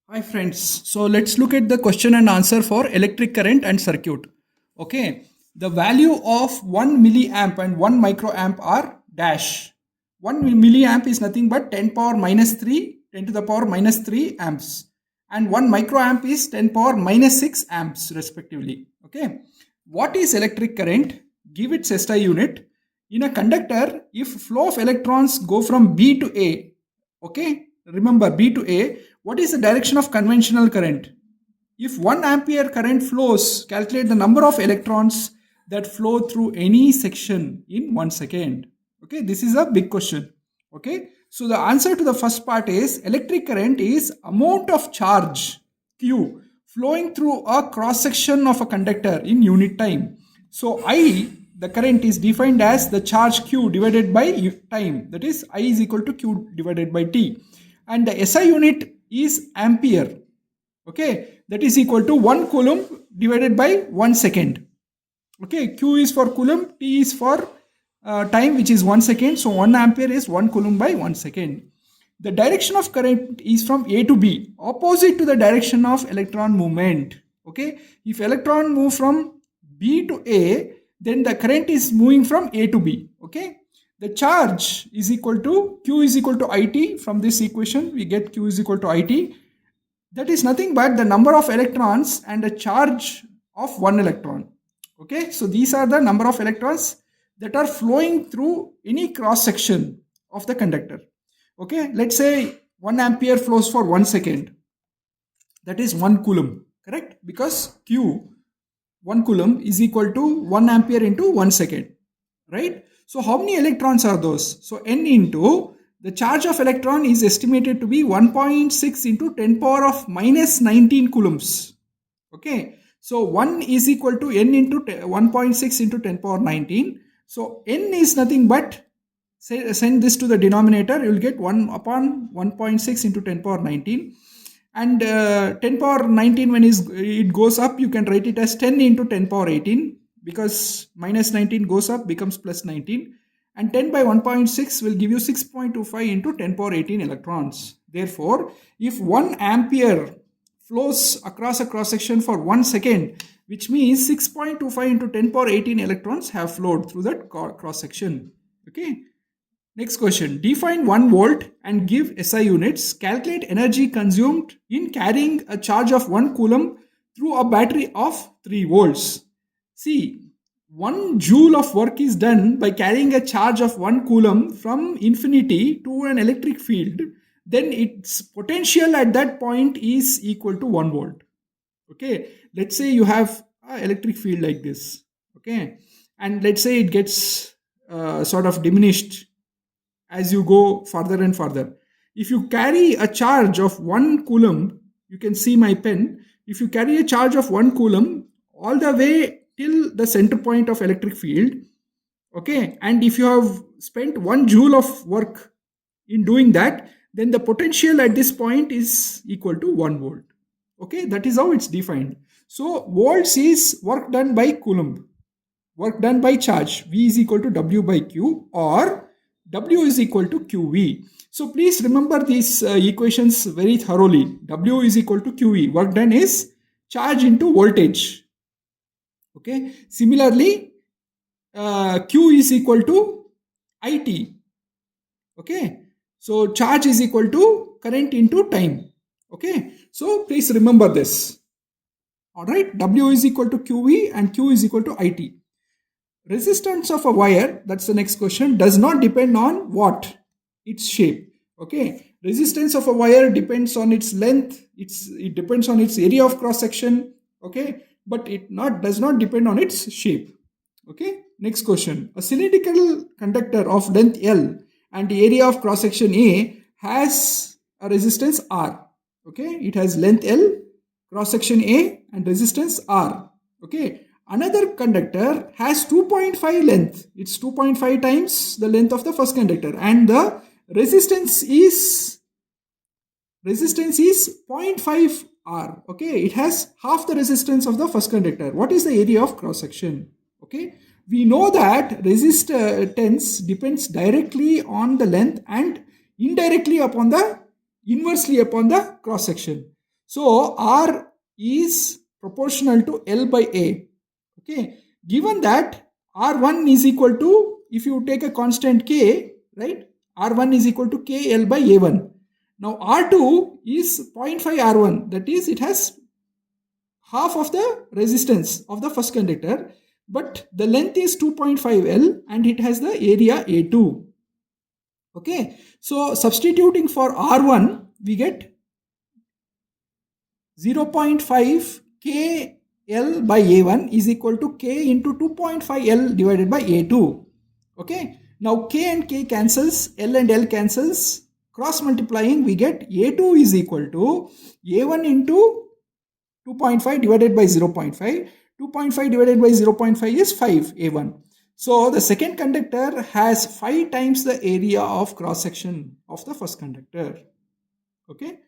Hi friends, so let's look at the question and answer for electric current and circuit. Okay, the value of 1 milliamp and 1 microamp are dash. 1 milliamp is nothing but 10 power minus 3, 10 to the power minus 3 amps, and 1 microamp is 10 power minus 6 amps respectively. Okay, what is electric current? Give its SI unit. In a conductor, if flow of electrons go from B to A, okay, remember B to A, what is the direction of conventional current? If 1 ampere current flows, calculate the number of electrons that flow through any section in 1 second. Okay, this is a big question. Okay, so the answer to the first part is electric current is amount of charge Q flowing through a cross section of a conductor in unit time. So I, the current is defined as the charge Q divided by time, that is I is equal to Q divided by T, and the SI unit is ampere. Okay, that is equal to 1 coulomb divided by 1 second. Okay, Q is for coulomb, T is for time, which is 1 second. So 1 ampere is 1 coulomb by 1 second. The direction of current is from A to B, opposite to the direction of electron movement. Okay, if electron move from B to A, then the current is moving from A to B. Okay, the charge is equal to Q is equal to IT. From this equation we get Q is equal to IT. That is nothing but the number of electrons and the charge of one electron. Okay, so these are the number of electrons that are flowing through any cross section of the conductor. Okay, let's say 1 ampere flows for 1 second, that is 1 coulomb, correct? Because Q, 1 coulomb is equal to 1 ampere into 1 second, right? So how many electrons are those? So N into the charge of electron is estimated to be 1.6 into 10 power of minus 19 coulombs. Okay, so 1 is equal to N into 1.6 into 10 power 19. So N is nothing but, send this to the denominator, you will get 1 upon 1.6 into 10 power 19. And 10 power 19, when it goes up, you can write it as 10 into 10 power 18, because minus 19 goes up, becomes plus 19. And 10 by 1.6 will give you 6.25 into 10 power 18 electrons. Therefore, if 1 ampere flows across a cross section for 1 second, which means 6.25 into 10 power 18 electrons have flowed through that cross section. Okay. Next question. Define 1 volt and give SI units. Calculate energy consumed in carrying a charge of 1 coulomb through a battery of 3 volts. See, 1 joule of work is done by carrying a charge of 1 coulomb from infinity to an electric field. Then its potential at that point is equal to 1 volt. Okay, let's say you have an electric field like this. Okay, and let's say it gets sort of diminished as you go further and further. If you carry a charge of 1 coulomb, you can see my pen. If you carry a charge of 1 coulomb all the way till the center point of electric field, okay, and if you have spent 1 joule of work in doing that, then the potential at this point is equal to 1 volt. Okay, that is how it's defined. So volts is work done by coulomb, work done by charge. V is equal to W by Q, or W is equal to QV. So please remember these equations very thoroughly. W is equal to QV. Work done is charge into voltage. Okay. Similarly, Q is equal to IT. Okay. So charge is equal to current into time. Okay. So please remember this. All right. W is equal to QV and Q is equal to IT. Resistance of a wire, that's the next question, does not depend on what? Its shape. Okay. Resistance of a wire depends on its length. It depends on its area of cross section. Okay. But it does not depend on its shape. Okay. Next question. A cylindrical conductor of length L and the area of cross section A has a resistance R. Okay. It has length L, cross section A, and resistance R. Okay. Another conductor has 2.5 length. It's 2.5 times the length of the first conductor, and the resistance is 0.5 R. Okay, it has half the resistance of the first conductor. What is the area of cross section? Okay, we know that resistance depends directly on the length and inversely upon the cross section. So R is proportional to L by A. Okay, given that R1 is equal to, if you take a constant K, right, R1 is equal to KL by A1. Now R2 is 0.5 R1, that is, it has half of the resistance of the first conductor, but the length is 2.5 L and it has the area A2. Okay, so substituting for R1, we get 0.5 KL by A1 is equal to K into 2.5 L divided by A2. Okay, now K and K cancels, L and L cancels, cross multiplying we get A2 is equal to A1 into 2.5 divided by 0.5. 2.5 divided by 0.5 is 5 A1. So the second conductor has 5 times the area of cross section of the first conductor. Okay.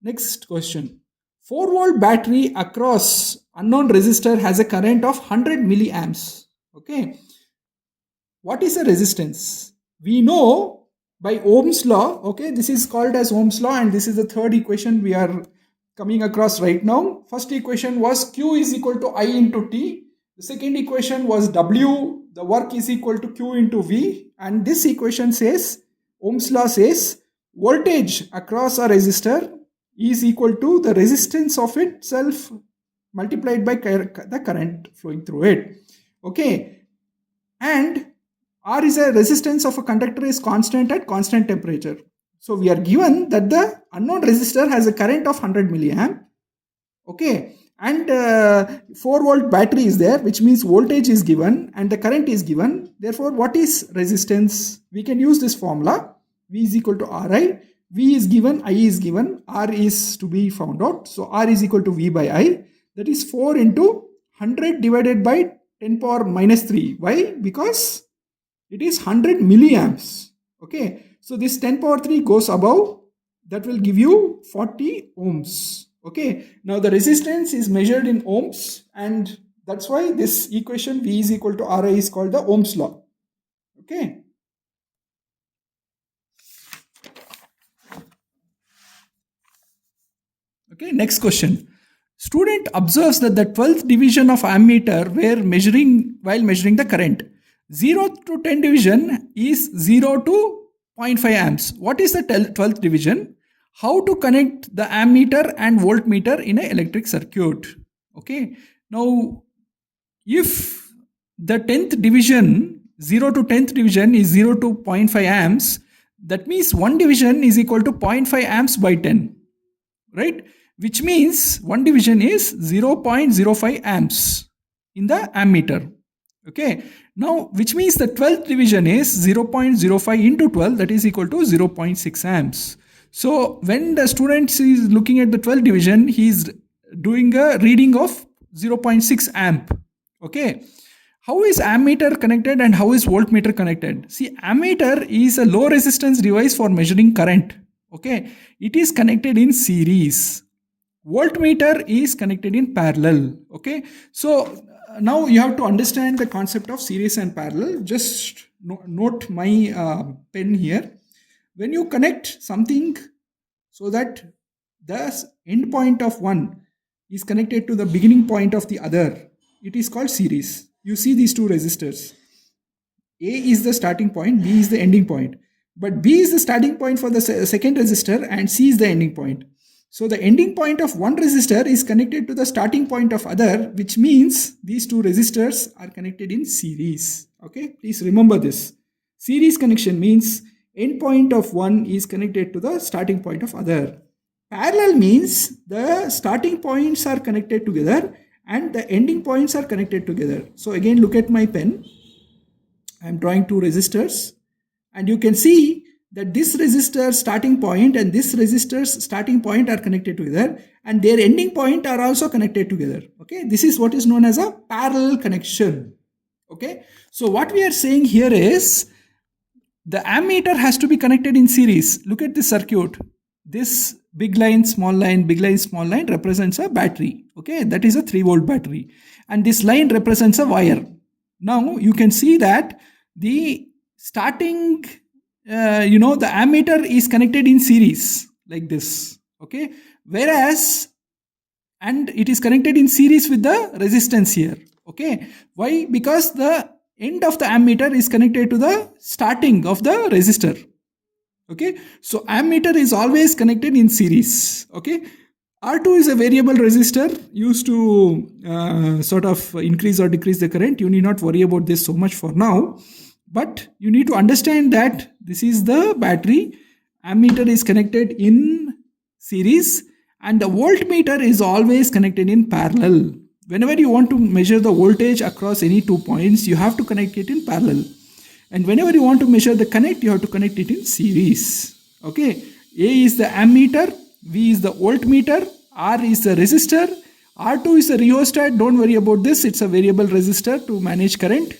Next question. 4-volt battery across unknown resistor has a current of 100 milliamps. Okay. What is the resistance? We know by Ohm's law. Okay. This is called as Ohm's law, and this is the third equation we are coming across right now. First equation was Q is equal to I into T. The second equation was W, the work is equal to Q into V. And this equation says, Ohm's law says, voltage across a resistor is equal to the resistance of itself multiplied by the current flowing through it. Okay. And R is a resistance of a conductor is constant at constant temperature. So we are given that the unknown resistor has a current of 100 milliamp. Okay. And 4-volt battery is there, which means voltage is given and the current is given. Therefore, what is resistance? We can use this formula. V is equal to Ri. V is given, I is given, R is to be found out. So R is equal to V by I. That is 4 into 100 divided by 10 power minus 3. Why? Because it is 100 milliamps. Okay. So this 10 power 3 goes above. That will give you 40 ohms. Okay. Now the resistance is measured in ohms, and that's why this equation V is equal to Ri is called the Ohm's law. Okay. Okay. Next question. Student observes that the 12th division of ammeter while measuring the current. 0 to 10 division is 0 to 0.5 amps. What is the 12th division? How to connect the ammeter and voltmeter in an electric circuit? Okay. Now, if the 10th division, 0 to 10th division is 0 to 0.5 amps, that means one division is equal to 0.5 amps by 10. Right? Which means one division is 0.05 amps in the ammeter. Okay. Now, which means the 12th division is 0.05 into 12, that is equal to 0.6 amps. So, when the student is looking at the 12th division, he is doing a reading of 0.6 amp. Okay. How is ammeter connected and how is voltmeter connected? See, ammeter is a low resistance device for measuring current. Okay. It is connected in series. Voltmeter is connected in parallel. Okay. So, now you have to understand the concept of series and parallel. Just note my pen here. When you connect something so that the end point of one is connected to the beginning point of the other, it is called series. You see these two resistors. A is the starting point, B is the ending point. But B is the starting point for the second resistor and C is the ending point. So the ending point of one resistor is connected to the starting point of other, which means these two resistors are connected in series. Okay, please remember this. Series connection means end point of one is connected to the starting point of other. Parallel means the starting points are connected together and the ending points are connected together. So again, look at my pen. I am drawing two resistors and you can see that this resistor starting point and this resistor's starting point are connected together and their ending point are also connected together. Okay, this is what is known as a parallel connection. Okay, so what we are saying here is the ammeter has to be connected in series. Look at this circuit. This big line, small line represents a battery. Okay, that is a 3-volt battery. And this line represents a wire. Now you can see that the starting, the ammeter is connected in series like this. Okay, whereas, and it is connected in series with the resistance here. Okay, why? Because the end of the ammeter is connected to the starting of the resistor. Okay, so ammeter is always connected in series. Okay, R2 is a variable resistor used to sort of increase or decrease the current. You need not worry about this so much for now, but you need to understand that this is the battery. Ammeter is connected in series and the voltmeter is always connected in parallel. Whenever you want to measure the voltage across any 2 points, you have to connect it in parallel. And whenever you want to measure the connect, you have to connect it in series. Okay, A is the ammeter, V is the voltmeter, R is the resistor, R2 is the rheostat. Don't worry about this, it's a variable resistor to manage current.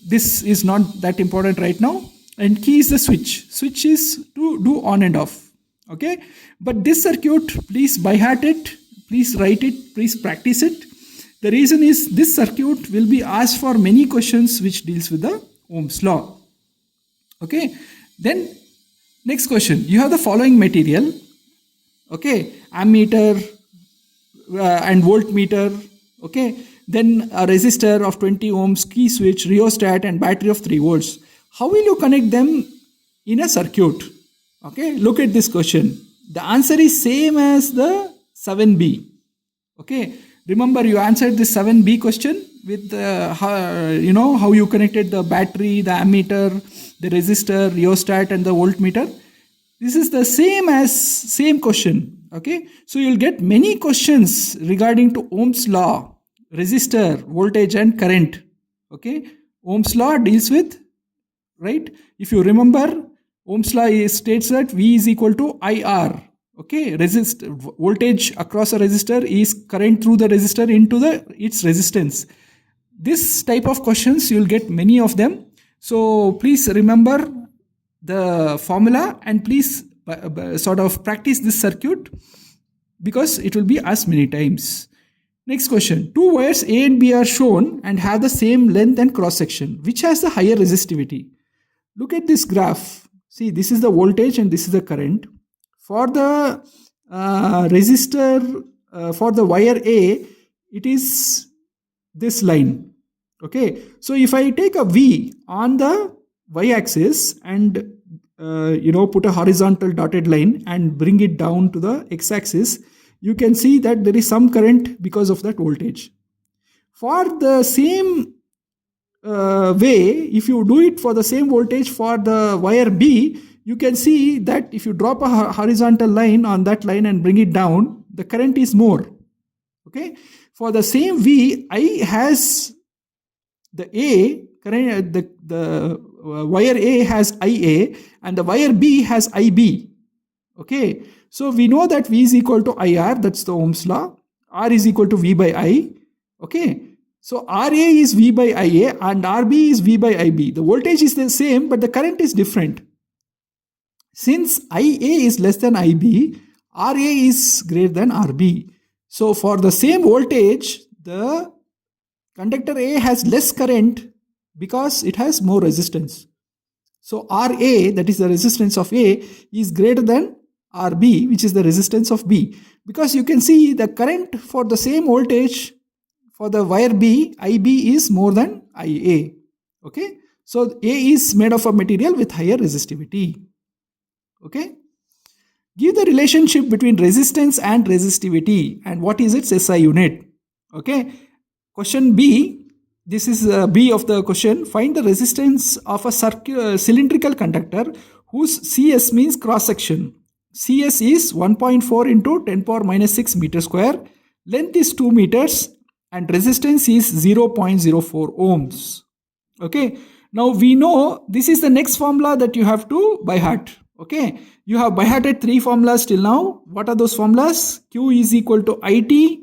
This is not that important right now. And key is the switch. Switch is to do on and off. Okay, but this circuit, please by heart it, please write it, please practice it. The reason is this circuit will be asked for many questions which deals with the Ohm's law. Okay, then next question, you have the following material. Okay, ammeter and voltmeter. Okay, then a resistor of 20 ohms, key switch, rheostat and battery of 3 volts. How will you connect them in a circuit? Okay, look at this question. The answer is same as the 7b. Okay, remember you answered this 7b question with how you connected the battery, the ammeter, the resistor, rheostat and the voltmeter. This is the same question. Okay, so you'll get many questions regarding to Ohm's law, resistor, voltage and current. Okay, Ohm's law deals with, right? If you remember, Ohm's law states that V is equal to IR. Okay, voltage across a resistor is current through the resistor into its resistance. This type of questions, you'll get many of them. So please remember the formula and please sort of practice this circuit because it will be asked many times. Next question, 2 wires A and B are shown and have the same length and cross section. Which has the higher resistivity? Look at this graph. See, this is the voltage and this is the current. For the resistor, for the wire A, it is this line. Okay, so if I take a V on the y-axis and put a horizontal dotted line and bring it down to the x-axis, you can see that there is some current because of that voltage. For the same way, if you do it for the same voltage for the wire B, you can see that if you drop a horizontal line on that line and bring it down, the current is more. Okay, for the same V, I has the A current, the wire A has IA and the wire B has IB. Okay, so we know that V is equal to IR, that's the Ohm's law. R is equal to V by I. Okay, so RA is V by IA and RB is V by IB. The voltage is the same, but the current is different. Since IA is less than IB, RA is greater than RB. So for the same voltage, the conductor A has less current because it has more resistance. So RA, that is the resistance of A, is greater than RB, which is the resistance of B. Because you can see the current for the same voltage for the wire B, IB is more than IA. Okay, so A is made of a material with higher resistivity. Okay, give the relationship between resistance and resistivity and what is its SI unit. Okay, question B, this is B of the question. Find the resistance of a cylindrical conductor whose CS means cross section. CS is 1.4 into 10 power minus 6 meter square. Length is 2 meters and resistance is 0.04 ohms. Okay, now we know this is the next formula that you have to by heart. Okay, you have by hearted 3 formulas till now. What are those formulas? Q is equal to IT,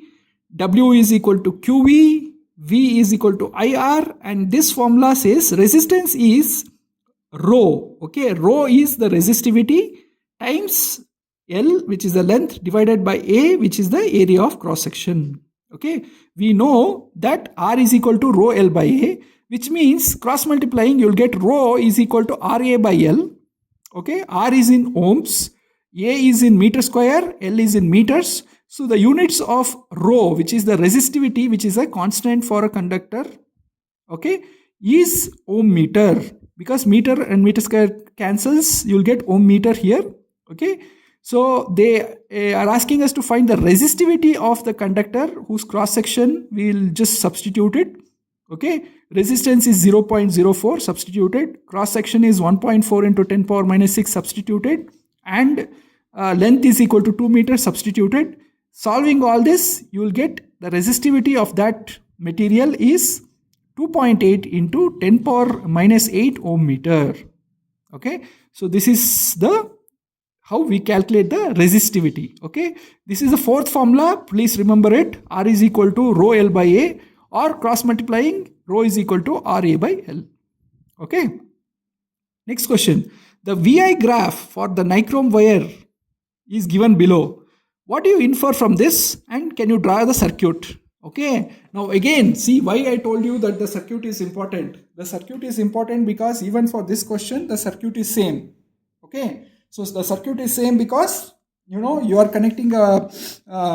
W is equal to QV, V is equal to IR, and this formula says resistance is rho. Okay, rho is the resistivity times L, which is the length, divided by A, which is the area of cross section. Okay, we know that R is equal to rho L by A, which means cross multiplying you'll get rho is equal to RA by L. Okay, R is in ohms, A is in meter square, L is in meters. So the units of rho, which is the resistivity, which is a constant for a conductor, okay, is ohm meter. Because meter and meter square cancels, you'll get ohm meter here, okay. So they are asking us to find the resistivity of the conductor whose cross section we'll just substitute it, okay. Resistance is 0.04 substituted, cross section is 1.4 into 10 power minus 6 substituted, and length is equal to 2 meters substituted. Solving all this, you will get the resistivity of that material is 2.8 into 10 power minus 8 ohm meter. Okay, so this is the how we calculate the resistivity. Okay, this is the fourth formula. Please remember it. R is equal to rho L by A, or cross multiplying rho is equal to RA by L. Okay. Next question. The VI graph for the nichrome wire is given below. What do you infer from this, and can you draw the circuit? Okay, now again, see why I told you that the circuit is important. The circuit is important because even for this question, the circuit is same. Okay, so the circuit is same because you are connecting a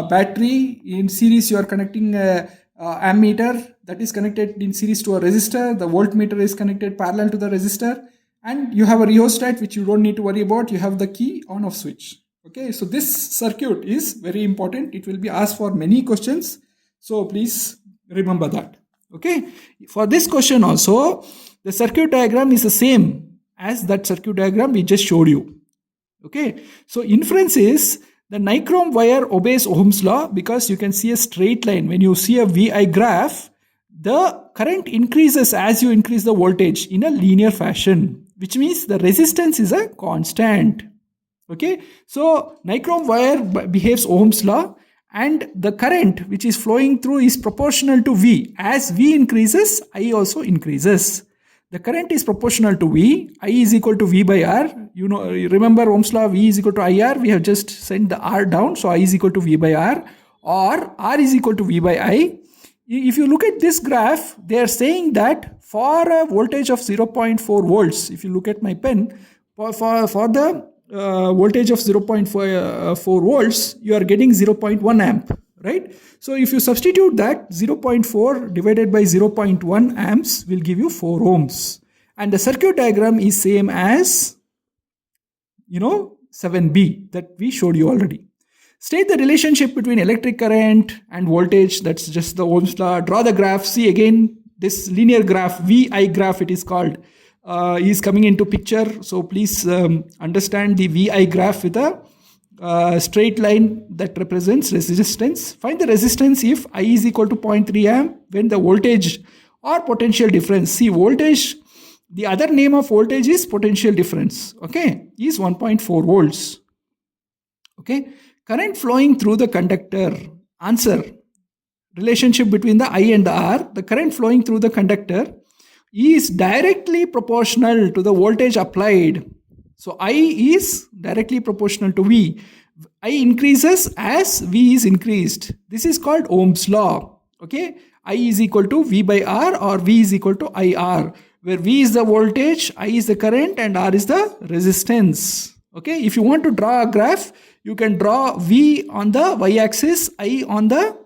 battery in series. You are connecting a ammeter that is connected in series to a resistor. The voltmeter is connected parallel to the resistor, and you have a rheostat which you don't need to worry about. You have the key on off switch. Okay, so this circuit is very important. It will be asked for many questions. So please remember that. Okay, for this question also, the circuit diagram is the same as that circuit diagram we just showed you. Okay, so inference is the nichrome wire obeys Ohm's law because you can see a straight line. When you see a VI graph, the current increases as you increase the voltage in a linear fashion, which means the resistance is a constant. Okay, so nichrome wire behaves Ohm's law, and the current which is flowing through is proportional to V. As V increases, I also increases. The current is proportional to V. I is equal to V by R. Remember Ohm's law, V is equal to IR. We have just sent the R down. So I is equal to V by R, or R is equal to V by I. If you look at this graph, they are saying that for a voltage of 0.4 volts, if you look at my pen, for the voltage of 0.4 volts, you are getting 0.1 amp, right? So if you substitute that, 0.4 divided by 0.1 amps will give you 4 ohms. And the circuit diagram is same as 7b that we showed you already. State the relationship between electric current and voltage. That's just the Ohm's law. Draw the graph. See again this linear graph, VI graph it is called, is coming into picture. So please understand the VI graph with a straight line that represents resistance. Find the resistance if I is equal to 0.3 amp when the voltage or potential difference. See, voltage, the other name of voltage is potential difference, okay, is 1.4 volts. Okay, current flowing through the conductor. Answer, relationship between the I and the R. The current flowing through the conductor is directly proportional to the voltage applied. So I is directly proportional to V. I increases as V is increased. This is called Ohm's law. Okay, I is equal to V by R, or V is equal to IR, where V is the voltage, I is the current, and R is the resistance. Okay, if you want to draw a graph, you can draw V on the y-axis, I on the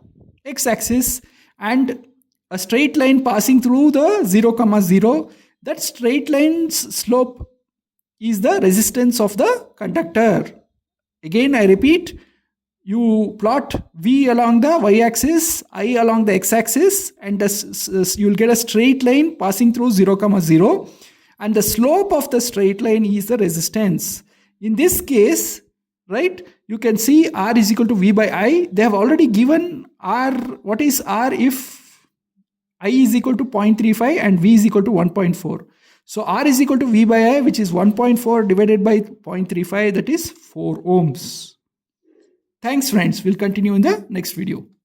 x-axis, and a straight line passing through the 0, 0. That straight line's slope is the resistance of the conductor. Again, I repeat, you plot V along the y-axis, I along the x-axis, and you'll get a straight line passing through 0, 0. And the slope of the straight line is the resistance. In this case, right, you can see R is equal to V by I. They have already given R. What is R if I is equal to 0.35 and V is equal to 1.4. So R is equal to V by I, which is 1.4 divided by 0.35, that is 4 ohms. Thanks friends. We'll continue in the next video.